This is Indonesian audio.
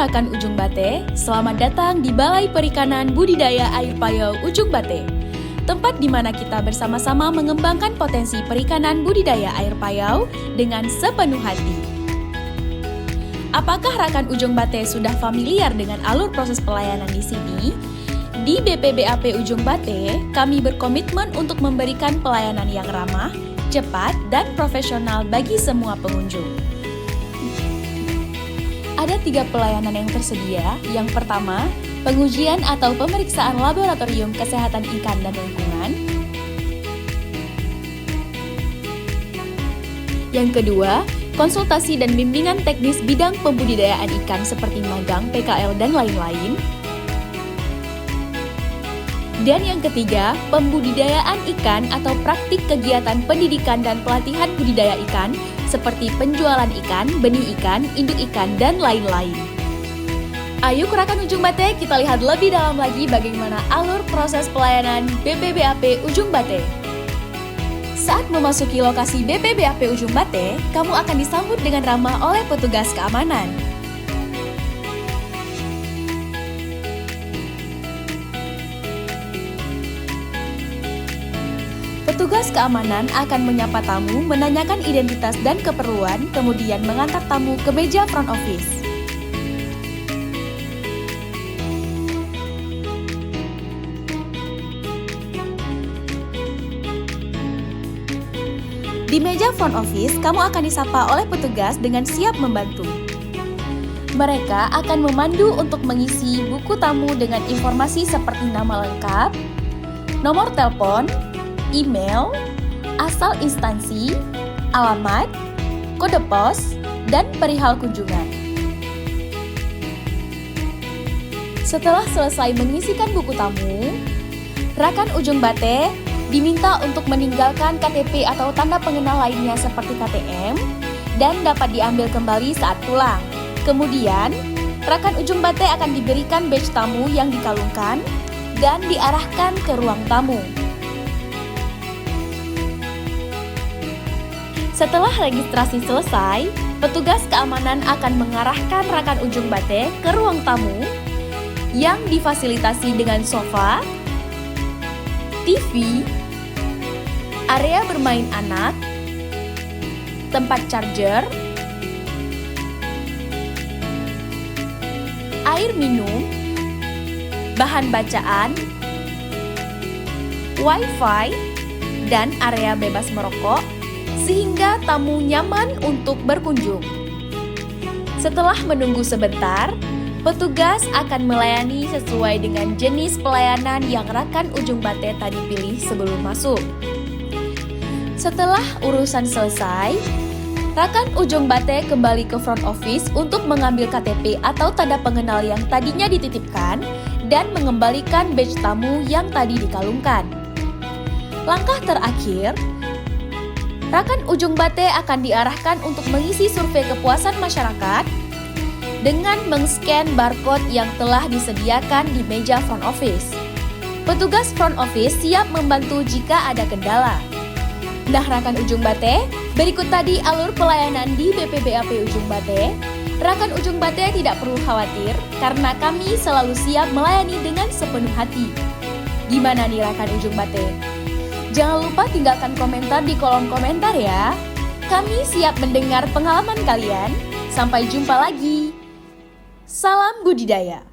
Rakan Ujung Bate, selamat datang di Balai Perikanan Budidaya Air Payau Ujung Bate. Tempat di mana kita bersama-sama mengembangkan potensi perikanan budidaya air payau dengan sepenuh hati. Apakah Rakan Ujung Bate sudah familiar dengan alur proses pelayanan di sini? Di BPBAP Ujung Bate, kami berkomitmen untuk memberikan pelayanan yang ramah, cepat, dan profesional bagi semua pengunjung. Ada 3 pelayanan yang tersedia. Yang pertama, pengujian atau pemeriksaan laboratorium kesehatan ikan dan lingkungan. Yang kedua, konsultasi dan bimbingan teknis bidang pembudidayaan ikan seperti magang, PKL, dan lain-lain. Dan yang ketiga, pembudidayaan ikan atau praktik kegiatan pendidikan dan pelatihan budidaya ikan seperti penjualan ikan, benih ikan, induk ikan, dan lain-lain. Ayo Rakan Ujung Bate, kita lihat lebih dalam lagi bagaimana alur proses pelayanan BPBAP Ujung Bate. Saat memasuki lokasi BPBAP Ujung Bate, kamu akan disambut dengan ramah oleh petugas keamanan. Petugas keamanan akan menyapa tamu, menanyakan identitas dan keperluan, kemudian mengantar tamu ke meja front office. Di meja front office, kamu akan disapa oleh petugas dengan siap membantu. Mereka akan memandu untuk mengisi buku tamu dengan informasi seperti nama lengkap, nomor telepon, email, asal instansi, alamat, kode pos, dan perihal kunjungan. Setelah selesai mengisikan buku tamu, Rakan Ujung Bate diminta untuk meninggalkan KTP atau tanda pengenal lainnya seperti KTM dan dapat diambil kembali saat pulang. Kemudian, Rakan Ujung Bate akan diberikan badge tamu yang dikalungkan dan diarahkan ke ruang tamu. Setelah registrasi selesai, petugas keamanan akan mengarahkan Rakan Ujung Bate ke ruang tamu yang difasilitasi dengan sofa, TV, area bermain anak, tempat charger, air minum, bahan bacaan, Wi-Fi, dan area bebas merokok, sehingga tamu nyaman untuk berkunjung. Setelah menunggu sebentar, petugas akan melayani sesuai dengan jenis pelayanan yang Rakan Ujung Bate tadi pilih sebelum masuk. Setelah urusan selesai, Rakan Ujung Bate kembali ke front office untuk mengambil KTP atau tanda pengenal yang tadinya dititipkan dan mengembalikan badge tamu yang tadi dikalungkan. Langkah terakhir, Rakan Ujung Bate akan diarahkan untuk mengisi survei kepuasan masyarakat dengan meng-scan barcode yang telah disediakan di meja front office. Petugas front office siap membantu jika ada kendala. Nah Rakan Ujung Bate, berikut tadi alur pelayanan di BPBAP Ujung Bate. Rakan Ujung Bate tidak perlu khawatir karena kami selalu siap melayani dengan sepenuh hati. Gimana nih Rakan Ujung Bate? Jangan lupa tinggalkan komentar di kolom komentar ya. Kami siap mendengar pengalaman kalian. Sampai jumpa lagi. Salam budidaya.